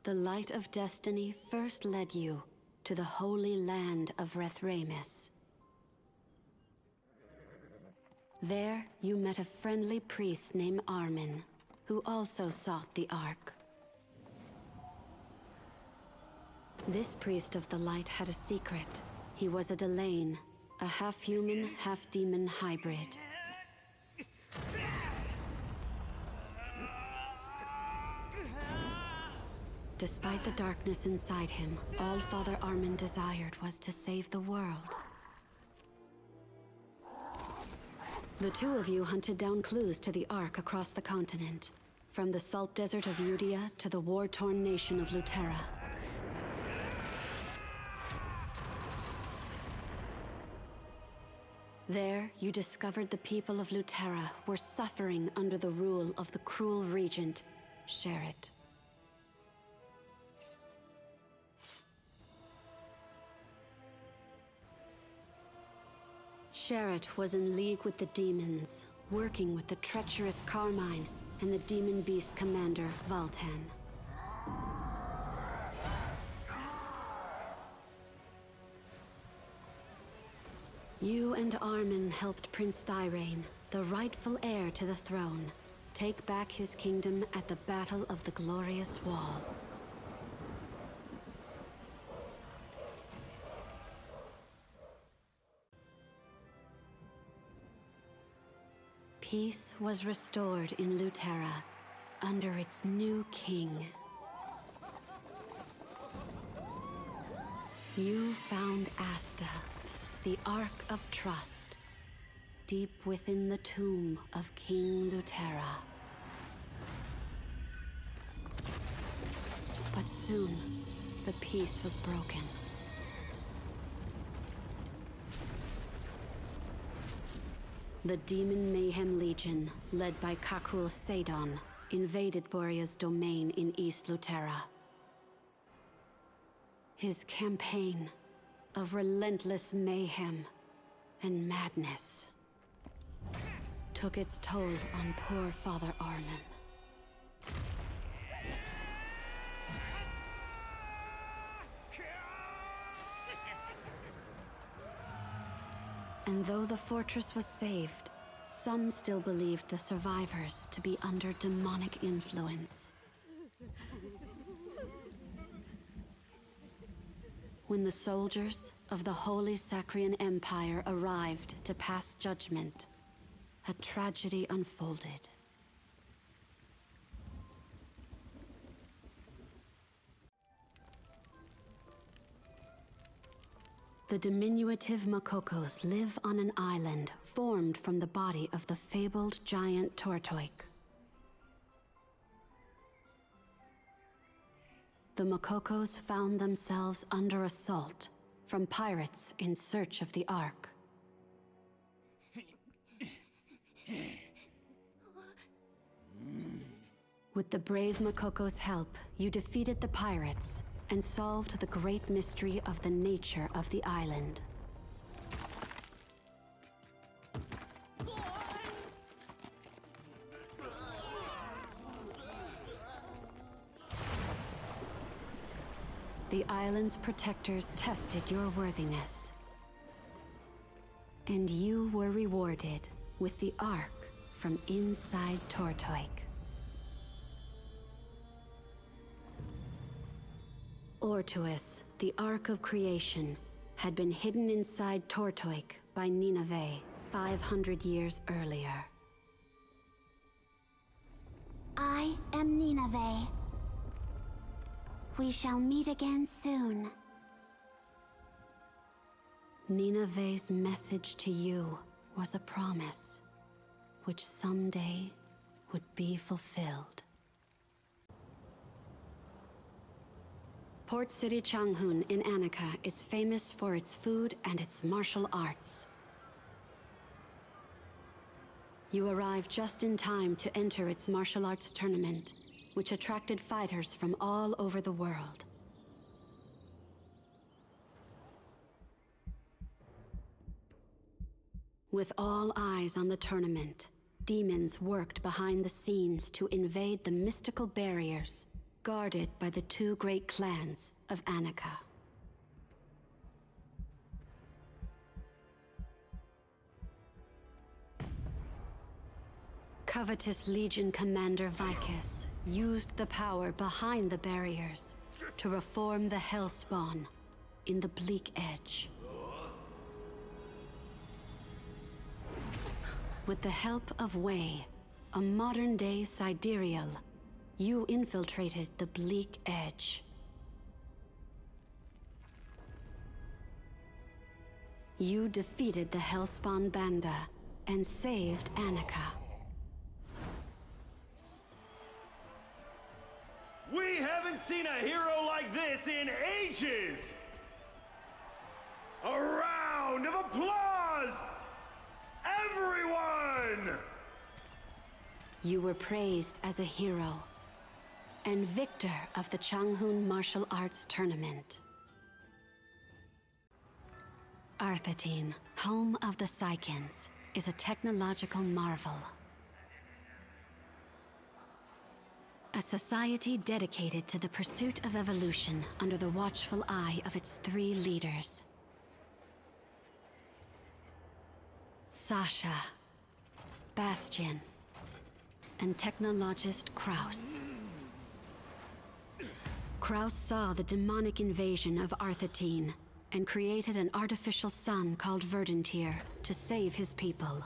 The light of destiny first led you to the holy land of Rethramis. There, you met a friendly priest named Armin, who also sought the Ark. This priest of the light had a secret. He was a Delane, a half-human, half-demon hybrid. Despite the darkness inside him, all Father Armin desired was to save the world. The two of you hunted down clues to the Ark across the continent, from the salt desert of Eudia to the war-torn nation of Lutera. There, you discovered the people of Lutera were suffering under the rule of the cruel regent, Sherrit. Sherrit was in league with the demons, working with the treacherous Carmine and the demon beast commander, Valtan. You and Armin helped Prince Thyrain, the rightful heir to the throne, take back his kingdom at the Battle of the Glorious Wall. Peace was restored in Lutera under its new king. You found Asta, the Ark of Trust, deep within the tomb of King Lutera. But soon, the peace was broken. The Demon Mayhem Legion, led by Kakul Sadon, invaded Boria's domain in East Lutera. His campaign of relentless mayhem and madness took its toll on poor Father Armin. And though the fortress was saved, some still believed the survivors to be under demonic influence. When the soldiers of the Holy Sacrian Empire arrived to pass judgment, a tragedy unfolded. The diminutive Makokos live on an island formed from the body of the fabled giant Tortoik. The Makokos found themselves under assault from pirates in search of the Ark. With the brave Makokos' help, you defeated the pirates and solved the great mystery of the nature of the island. The island's protectors tested your worthiness, and you were rewarded with the Ark from inside Tortoik. Ortuis, the Ark of Creation, had been hidden inside Tortoik by Nineveh 500 years earlier. I am Nineveh. We shall meet again soon. Nineveh's message to you was a promise, which someday would be fulfilled. Port City Changhun in Annika is famous for its food and its martial arts. You arrived just in time to enter its martial arts tournament, which attracted fighters from all over the world. With all eyes on the tournament, demons worked behind the scenes to invade the mystical barriers guarded by the two great clans of Annika. Covetous Legion Commander Vicus used the power behind the barriers to reform the Hellspawn in the Bleak Edge. With the help of Wei, a modern-day sidereal, you infiltrated the Bleak Edge. You defeated the Hellspawn Banda and saved Annika. We haven't seen a hero like this in ages! A round of applause! Everyone! You were praised as a hero and victor of the Changhun Martial Arts Tournament. Arthatine, home of the Psykins, is a technological marvel. A society dedicated to the pursuit of evolution under the watchful eye of its three leaders. Sasha, Bastion, and technologist Kraus. Kraus saw the demonic invasion of Arthatine and created an artificial sun called Verdantir to save his people.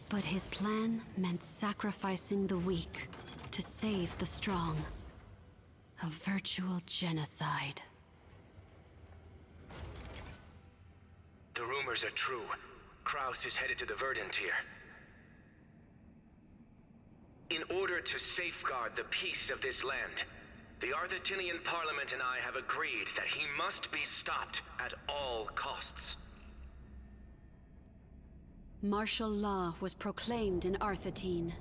But his plan meant sacrificing the weak to save the strong. A virtual genocide. The rumors are true. Kraus is headed to the Verdantir. In order to safeguard the peace of this land, the Arthatinian Parliament and I have agreed that he must be stopped at all costs. Martial law was proclaimed in Arthatine.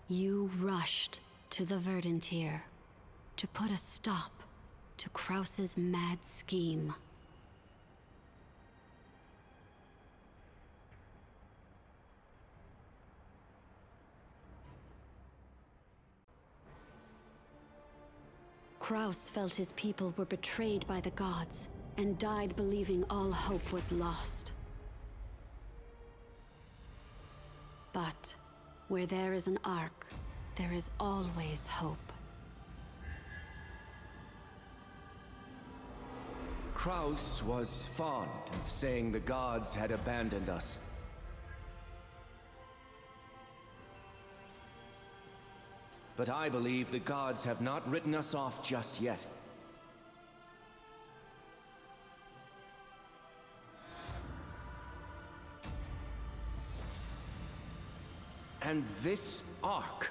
You rushed to the Verdantir to put a stop to Kraus's mad scheme. Kraus felt his people were betrayed by the gods and died believing all hope was lost. But where there is an ark, there is always hope. Kraus was fond of saying the gods had abandoned us. But I believe the gods have not written us off just yet. And this ark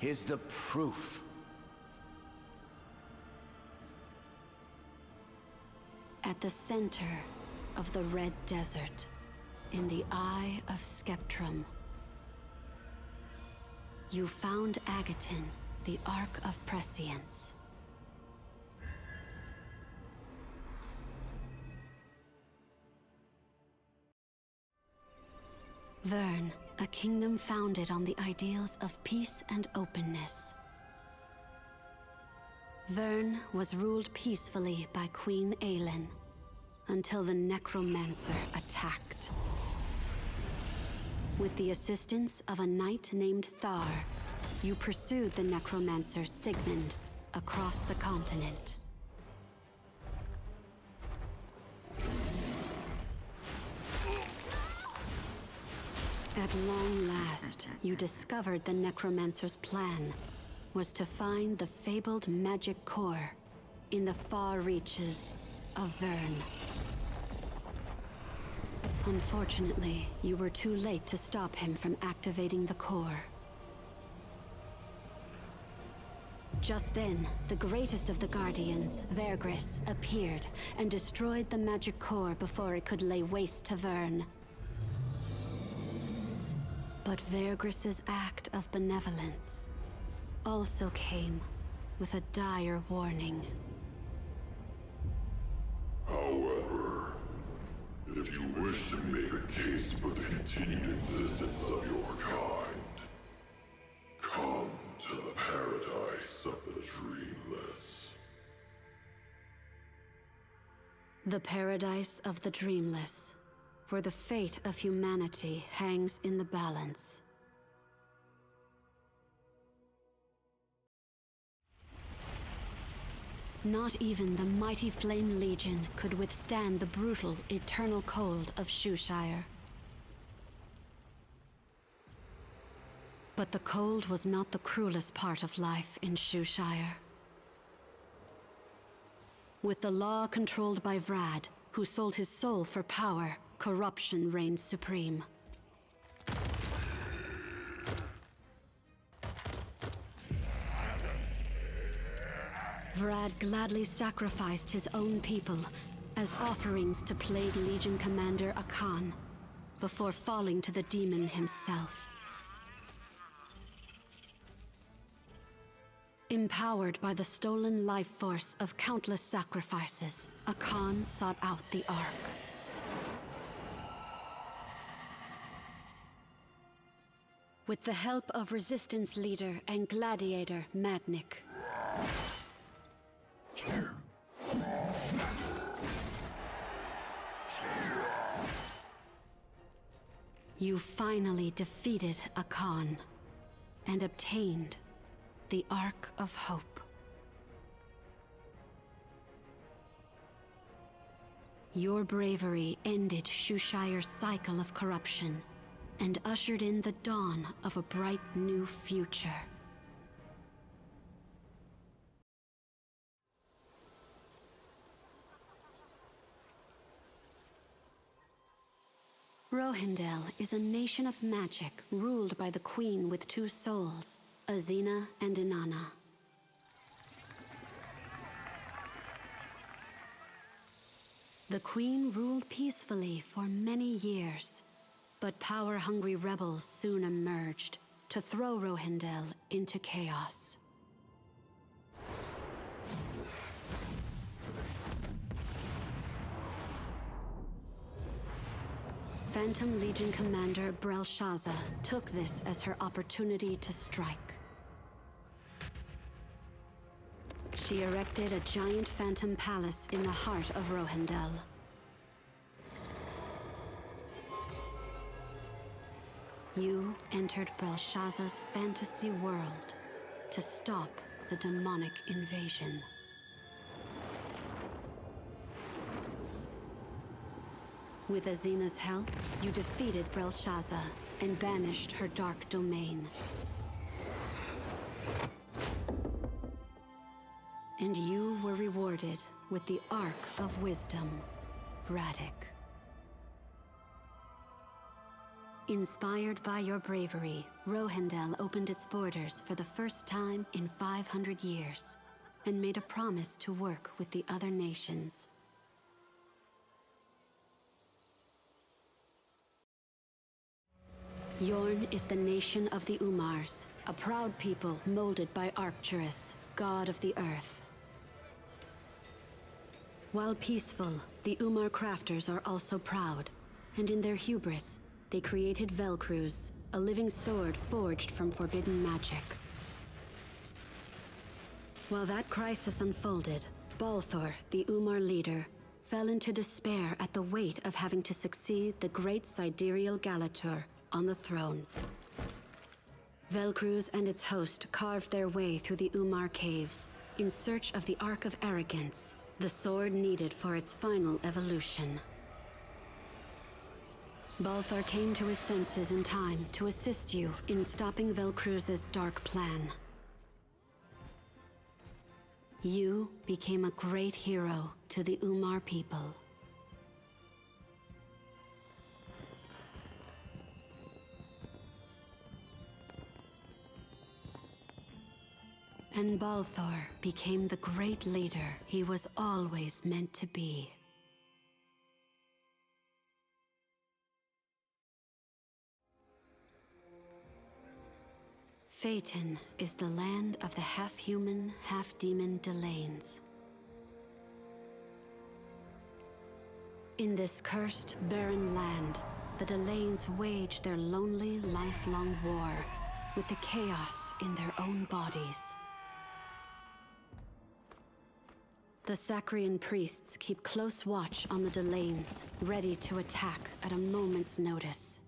is the proof. At the center of the Red Desert, in the Eye of Skeptrum, you found Agaton, the Ark of Prescience. Vern, a kingdom founded on the ideals of peace and openness. Vern was ruled peacefully by Queen Aelin, until the Necromancer attacked. With the assistance of a knight named Thar, you pursued the Necromancer Sigmund across the continent. At long last, you discovered the Necromancer's plan was to find the fabled magic core in the far reaches of Vern. Unfortunately, you were too late to stop him from activating the core. Just then, the greatest of the Guardians, Vergris, appeared and destroyed the magic core before it could lay waste to Vern. But Vergris's act of benevolence also came with a dire warning. However, if you wish to make a case for the continued existence of your kind, The paradise of the dreamless, where the fate of humanity hangs in the balance. Not even the mighty Flame Legion could withstand the brutal, eternal cold of Shushire. But the cold was not the cruelest part of life in Shushire. With the law controlled by Vrad, who sold his soul for power, corruption reigned supreme. Vrad gladly sacrificed his own people as offerings to Plague Legion Commander Akan, before falling to the demon himself. Empowered by the stolen life force of countless sacrifices, Akan sought out the Ark. With the help of Resistance leader and gladiator Madnik, you finally defeated Akan and obtained the Ark of Hope. Your bravery ended Shushire's cycle of corruption and ushered in the dawn of a bright new future. Rohindel is a nation of magic ruled by the Queen with two souls, Azina and Inanna. The Queen ruled peacefully for many years, but power-hungry rebels soon emerged to throw Rohindel into chaos. Phantom Legion Commander Brelshaza took this as her opportunity to strike. She erected a giant phantom palace in the heart of Rohindel. You entered Brelshaza's fantasy world to stop the demonic invasion. With Azina's help, you defeated Brelshaza and banished her dark domain. And you were rewarded with the Ark of Wisdom, Radek. Inspired by your bravery, Rohindel opened its borders for the first time in 500 years and made a promise to work with the other nations. Yorn is the nation of the Umars, a proud people molded by Arcturus, god of the earth. While peaceful, the Umar crafters are also proud, and in their hubris, they created Velcruz, a living sword forged from forbidden magic. While that crisis unfolded, Balthor, the Umar leader, fell into despair at the weight of having to succeed the great sidereal Galatur on the throne. Velcruz and its host carved their way through the Umar caves in search of the Ark of Arrogance, the sword needed for its final evolution. Balthor came to his senses in time to assist you in stopping Velcruz's dark plan. You became a great hero to the Umar people. And Balthor became the great leader he was always meant to be. Phaeton is the land of the half-human, half-demon Delanes. In this cursed, barren land, the Delanes wage their lonely, lifelong war with the chaos in their own bodies. The Sacrian priests keep close watch on the Delanes, ready to attack at a moment's notice.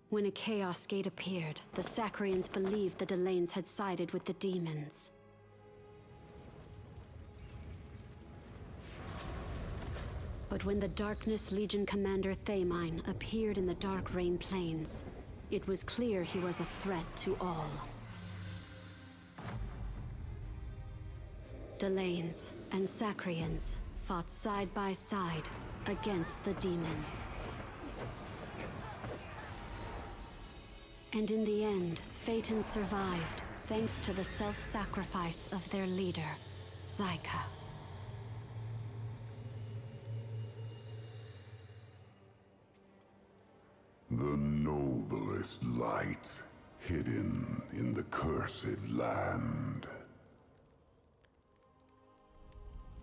When a Chaos Gate appeared, the Sacrians believed the Delanes had sided with the demons. But when the Darkness Legion commander Thamine appeared in the Dark Rain Plains, it was clear he was a threat to all. Delanes and Sacrians fought side by side against the demons. And in the end, Phaeton survived thanks to the self-sacrifice of their leader, Zyka. The noblest light, hidden in the cursed land.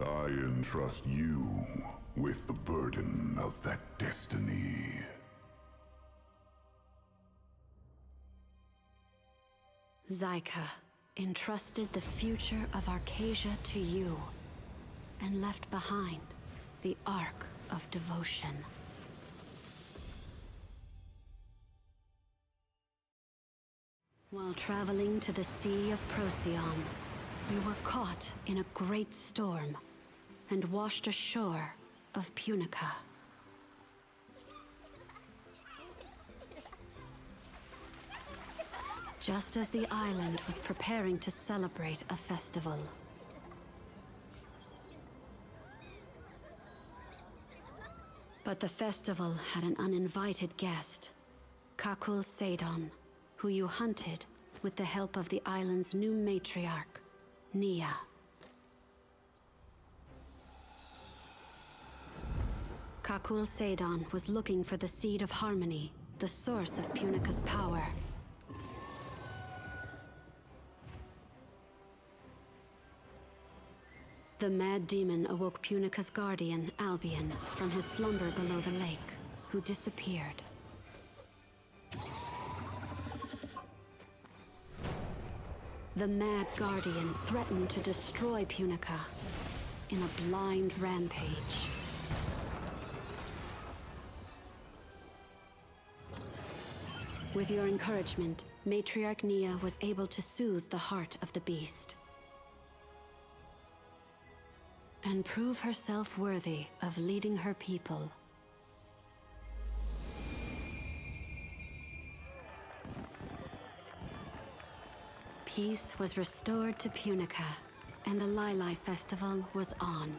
I entrust you with the burden of that destiny. Zyka entrusted the future of Arcasia to you, and left behind the Ark of Devotion. While traveling to the Sea of Procyon, we were caught in a great storm and washed ashore of Punica. Just as the island was preparing to celebrate a festival. But the festival had an uninvited guest, Kakul Sadon, who you hunted with the help of the island's new matriarch, Nia. Kakul Sadon was looking for the Seed of Harmony, the source of Punica's power. The mad demon awoke Punica's guardian, Albion, from his slumber below the lake, who disappeared. The mad guardian threatened to destroy Punica in a blind rampage. With your encouragement, Matriarch Nia was able to soothe the heart of the beast and prove herself worthy of leading her people. Peace was restored to Punica, and the Lili Festival was on.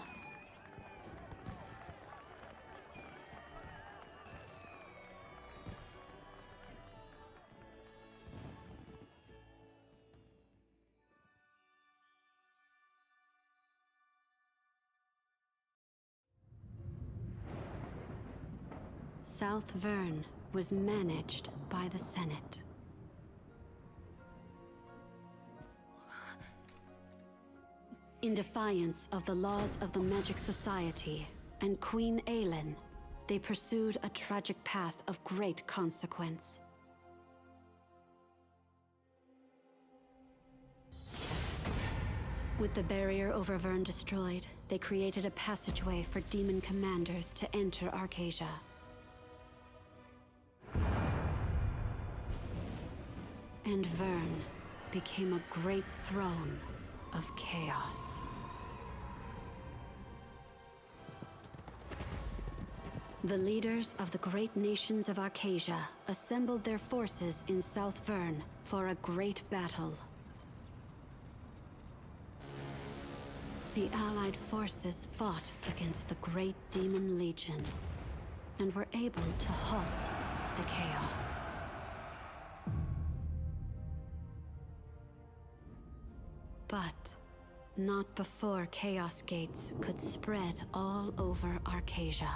South Vern was managed by the Senate. In defiance of the laws of the Magic Society and Queen Aelin, they pursued a tragic path of great consequence. With the barrier over Vern destroyed, they created a passageway for demon commanders to enter Arcasia. And Vern became a great throne of chaos. The leaders of the great nations of Arcasia assembled their forces in South Vern for a great battle. The Allied forces fought against the Great Demon Legion and were able to halt the chaos. But not before Chaos Gates could spread all over Arcasia.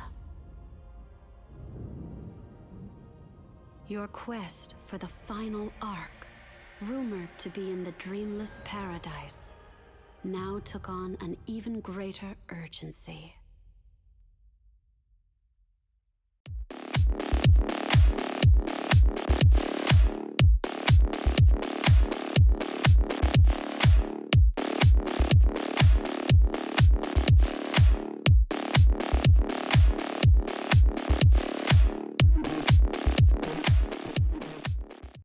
Your quest for the final Ark, rumored to be in the Dreamless Paradise, now took on an even greater urgency.